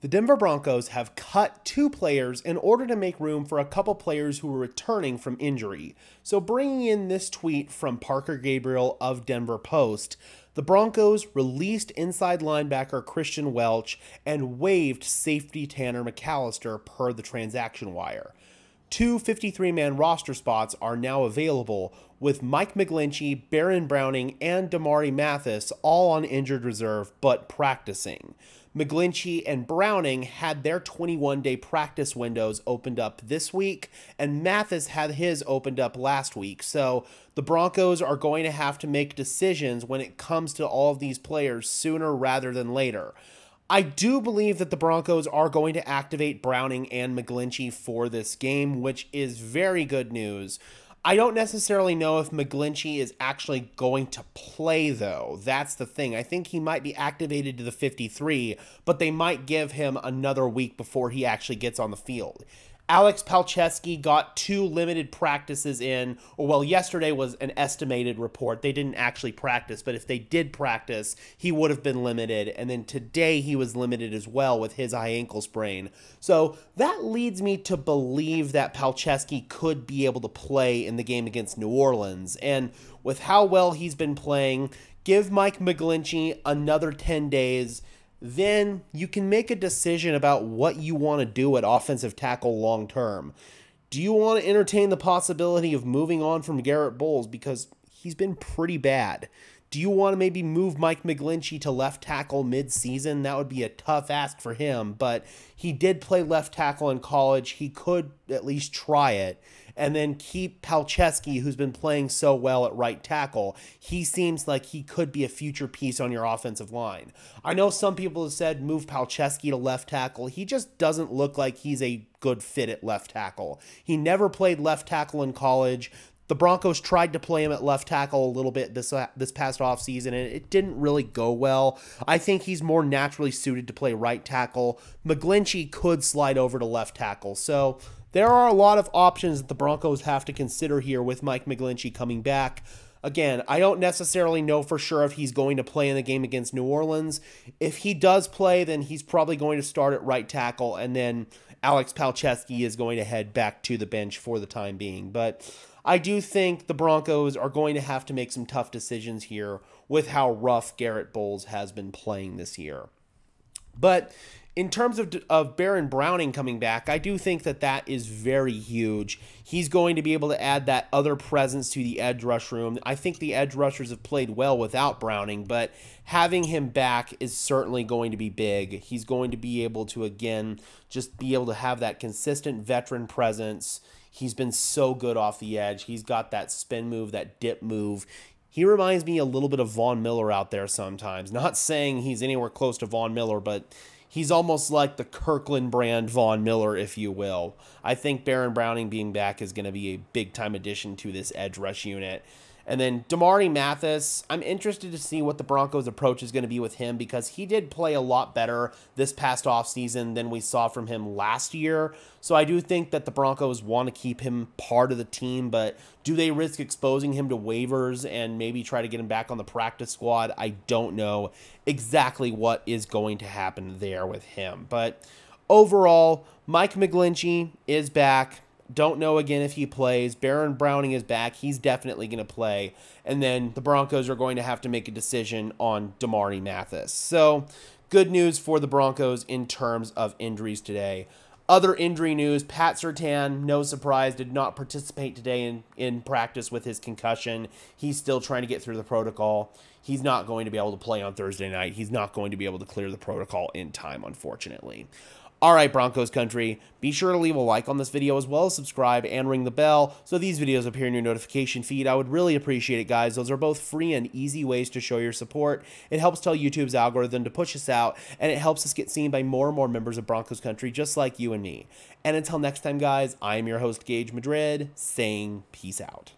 The Denver Broncos have cut 2 players in order to make room for a couple players who are returning from injury. So bringing in this tweet from Parker Gabriel of Denver Post, the Broncos released inside linebacker Christian Welch and waived safety Tanner McAllister per the transaction wire. 2 53-man roster spots are now available, with Mike McGlinchey, Baron Browning, and Damari Mathis all on injured reserve but practicing. McGlinchey and Browning had their 21-day practice windows opened up this week, and Mathis had his opened up last week. So the Broncos are going to have to make decisions when it comes to all of these players sooner rather than later. I do believe that the Broncos are going to activate Browning and McGlinchey for this game, which is very good news. I don't necessarily know if McGlinchey is actually going to play, though. That's the thing. I think he might be activated to the 53, but they might give him another week before he actually gets on the field. Alex Palczewski got 2 limited practices in, or well, yesterday was an estimated report. They didn't actually practice, but if they did practice, he would have been limited. And then today he was limited as well with his high ankle sprain. So that leads me to believe that Palczewski could be able to play in the game against New Orleans. And with how well he's been playing, give Mike McGlinchey another 10 days. Then you can make a decision about what you want to do at offensive tackle long term. Do you want to entertain the possibility of moving on from Garrett Bowles because he's been pretty bad? Do you want to maybe move Mike McGlinchey to left tackle mid-season? That would be a tough ask for him, but he did play left tackle in college. He could at least try it. And then keep Palczewski, who's been playing so well at right tackle. He seems like he could be a future piece on your offensive line. I know some people have said move Palczewski to left tackle. He just doesn't look like he's a good fit at left tackle. He never played left tackle in college. The Broncos tried to play him at left tackle a little bit this past offseason, and it didn't really go well. I think he's more naturally suited to play right tackle. McGlinchey could slide over to left tackle. So there are a lot of options that the Broncos have to consider here with Mike McGlinchey coming back. Again, I don't necessarily know for sure if he's going to play in the game against New Orleans. If he does play, then he's probably going to start at right tackle, and then Alex Palczewski is going to head back to the bench for the time being. But I do think the Broncos are going to have to make some tough decisions here with how rough Garrett Bowles has been playing this year. But in terms of Baron Browning coming back, I do think that that is very huge. He's going to be able to add that other presence to the edge rush room. I think the edge rushers have played well without Browning, but having him back is certainly going to be big. He's going to be able to, again, just be able to have that consistent veteran presence. He's been so good off the edge. He's got that spin move, that dip move. He reminds me a little bit of Von Miller out there sometimes. Not saying he's anywhere close to Von Miller, but he's almost like the Kirkland brand Von Miller, if you will. I think Baron Browning being back is going to be a big-time addition to this edge rush unit. And then Damari Mathis, I'm interested to see what the Broncos' approach is going to be with him because he did play a lot better this past offseason than we saw from him last year. So I do think that the Broncos want to keep him part of the team, but do they risk exposing him to waivers and maybe try to get him back on the practice squad? I don't know exactly what is going to happen there with him. But overall, Mike McGlinchey is back. Don't know again if he plays. Baron Browning is back. He's definitely going to play. And then the Broncos are going to have to make a decision on Damari Mathis. So good news for the Broncos in terms of injuries today. Other injury news, Pat Surtain, no surprise, did not participate today in practice with his concussion. He's still trying to get through the protocol. He's not going to be able to play on Thursday night. He's not going to be able to clear the protocol in time, unfortunately. All right, Broncos country, be sure to leave a like on this video as well as subscribe and ring the bell so these videos appear in your notification feed. I would really appreciate it, guys. Those are both free and easy ways to show your support. It helps tell YouTube's algorithm to push us out, and it helps us get seen by more and more members of Broncos country just like you and me. And until next time, guys, I am your host, Gage Madrid, saying peace out.